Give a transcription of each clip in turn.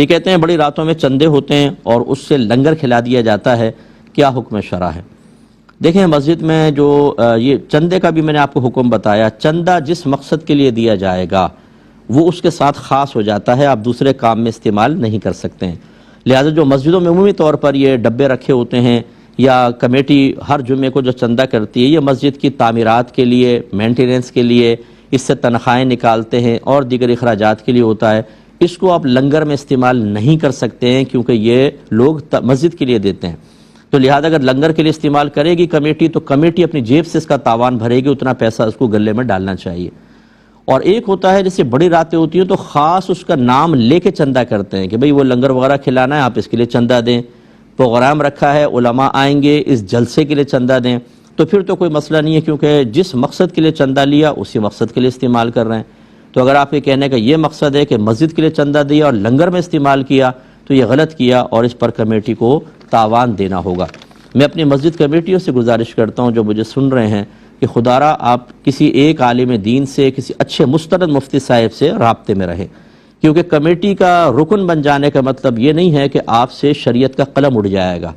یہ کہتے ہیں بڑی راتوں میں چندے ہوتے ہیں اور اس سے لنگر کھلا دیا جاتا ہے، کیا حکم شرع ہے؟ دیکھیں مسجد میں جو یہ چندے کا بھی میں نے آپ کو حکم بتایا، چندہ جس مقصد کے لیے دیا جائے گا وہ اس کے ساتھ خاص ہو جاتا ہے، آپ دوسرے کام میں استعمال نہیں کر سکتے ہیں۔ لہٰذا جو مسجدوں میں عمومی طور پر یہ ڈبے رکھے ہوتے ہیں یا کمیٹی ہر جمعے کو جو چندہ کرتی ہے، یہ مسجد کی تعمیرات کے لیے، مینٹیننس کے لیے، اس سے تنخواہیں نکالتے ہیں اور دیگر اخراجات کے لیے ہوتا ہے۔ اس کو آپ لنگر میں استعمال نہیں کر سکتے ہیں کیونکہ یہ لوگ مسجد کے لیے دیتے ہیں، تو لہذا اگر لنگر کے لیے استعمال کرے گی کمیٹی تو کمیٹی اپنی جیب سے اس کا تاوان بھرے گی، اتنا پیسہ اس کو گلے میں ڈالنا چاہیے۔ اور ایک ہوتا ہے جیسے بڑی راتیں ہوتی ہیں تو خاص اس کا نام لے کے چندہ کرتے ہیں کہ بھئی وہ لنگر وغیرہ کھلانا ہے، آپ اس کے لیے چندہ دیں، پروگرام رکھا ہے علماء آئیں گے اس جلسے کے لیے چندہ دیں، تو پھر تو کوئی مسئلہ نہیں ہے کیونکہ جس مقصد کے لیے چندہ لیا اسی مقصد کے لیے استعمال کر رہے ہیں۔ تو اگر آپ کے کہنے کا یہ مقصد ہے کہ مسجد کے لیے چندہ دیا اور لنگر میں استعمال کیا تو یہ غلط کیا اور اس پر کمیٹی کو تاوان دینا ہوگا۔ میں اپنی مسجد کمیٹیوں سے گزارش کرتا ہوں جو مجھے سن رہے ہیں کہ خدا را آپ کسی ایک عالم دین سے، کسی اچھے مستند مفتی صاحب سے رابطے میں رہیں، کیونکہ کمیٹی کا رکن بن جانے کا مطلب یہ نہیں ہے کہ آپ سے شریعت کا قلم اڑ جائے گا۔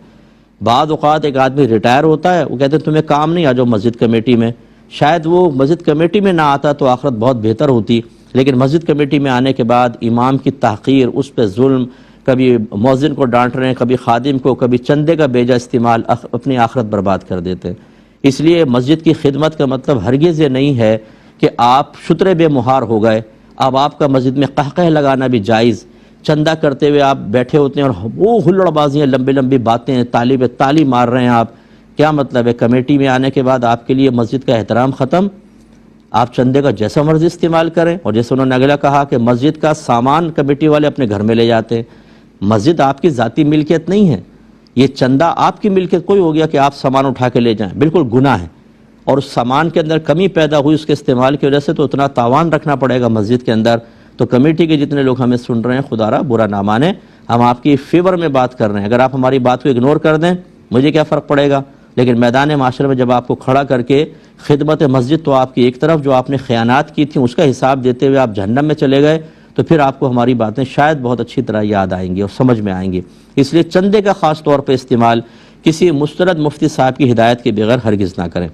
بعض اوقات ایک آدمی ریٹائر ہوتا ہے، وہ کہتے ہیں تمہیں کام نہیں، آ جاؤ مسجد کمیٹی میں، شاید وہ مسجد کمیٹی میں نہ آتا تو آخرت بہت بہتر ہوتی، لیکن مسجد کمیٹی میں آنے کے بعد امام کی تحقیر، اس پہ ظلم، کبھی مؤذن کو ڈانٹ رہے ہیں، کبھی خادم کو، کبھی چندے کا بیجا استعمال، اپنی آخرت برباد کر دیتے ہیں۔ اس لیے مسجد کی خدمت کا مطلب ہرگز یہ نہیں ہے کہ آپ شترے بے مہار ہو گئے، اب آپ کا مسجد میں قہقہ لگانا بھی جائز، چندہ کرتے ہوئے آپ بیٹھے ہوتے ہیں اور وہ ہلڑ بازیاں، لمبی لمبی باتیں، تالی مار رہے ہیں آپ، کیا مطلب ہے؟ کمیٹی میں آنے کے بعد آپ کے لیے مسجد کا احترام ختم، آپ چندے کا جیسا مرضی استعمال کریں۔ اور جیسے انہوں نے اگلا کہا کہ مسجد کا سامان کمیٹی والے اپنے گھر میں لے جاتے ہیں، مسجد آپ کی ذاتی ملکیت نہیں ہے، یہ چندہ آپ کی ملکیت کوئی ہو گیا کہ آپ سامان اٹھا کے لے جائیں، بالکل گناہ ہے، اور اس سامان کے اندر کمی پیدا ہوئی اس کے استعمال کی وجہ سے تو اتنا تاوان رکھنا پڑے گا مسجد کے اندر۔ تو کمیٹی کے جتنے لوگ ہمیں سن رہے ہیں خدا را برا نہ مانے، ہم آپ کی فیور میں بات کر رہے ہیں، اگر آپ ہماری بات کو اگنور کر دیں مجھے کیا فرق پڑے گا، لیکن میدان معاشرے میں جب آپ کو کھڑا کر کے خدمت مسجد تو آپ کی ایک طرف جو آپ نے خیانات کی تھیں اس کا حساب دیتے ہوئے آپ جہنم میں چلے گئے تو پھر آپ کو ہماری باتیں شاید بہت اچھی طرح یاد آئیں گی اور سمجھ میں آئیں گی۔ اس لیے چندے کا خاص طور پہ استعمال کسی مستند مفتی صاحب کی ہدایت کے بغیر ہرگز نہ کریں۔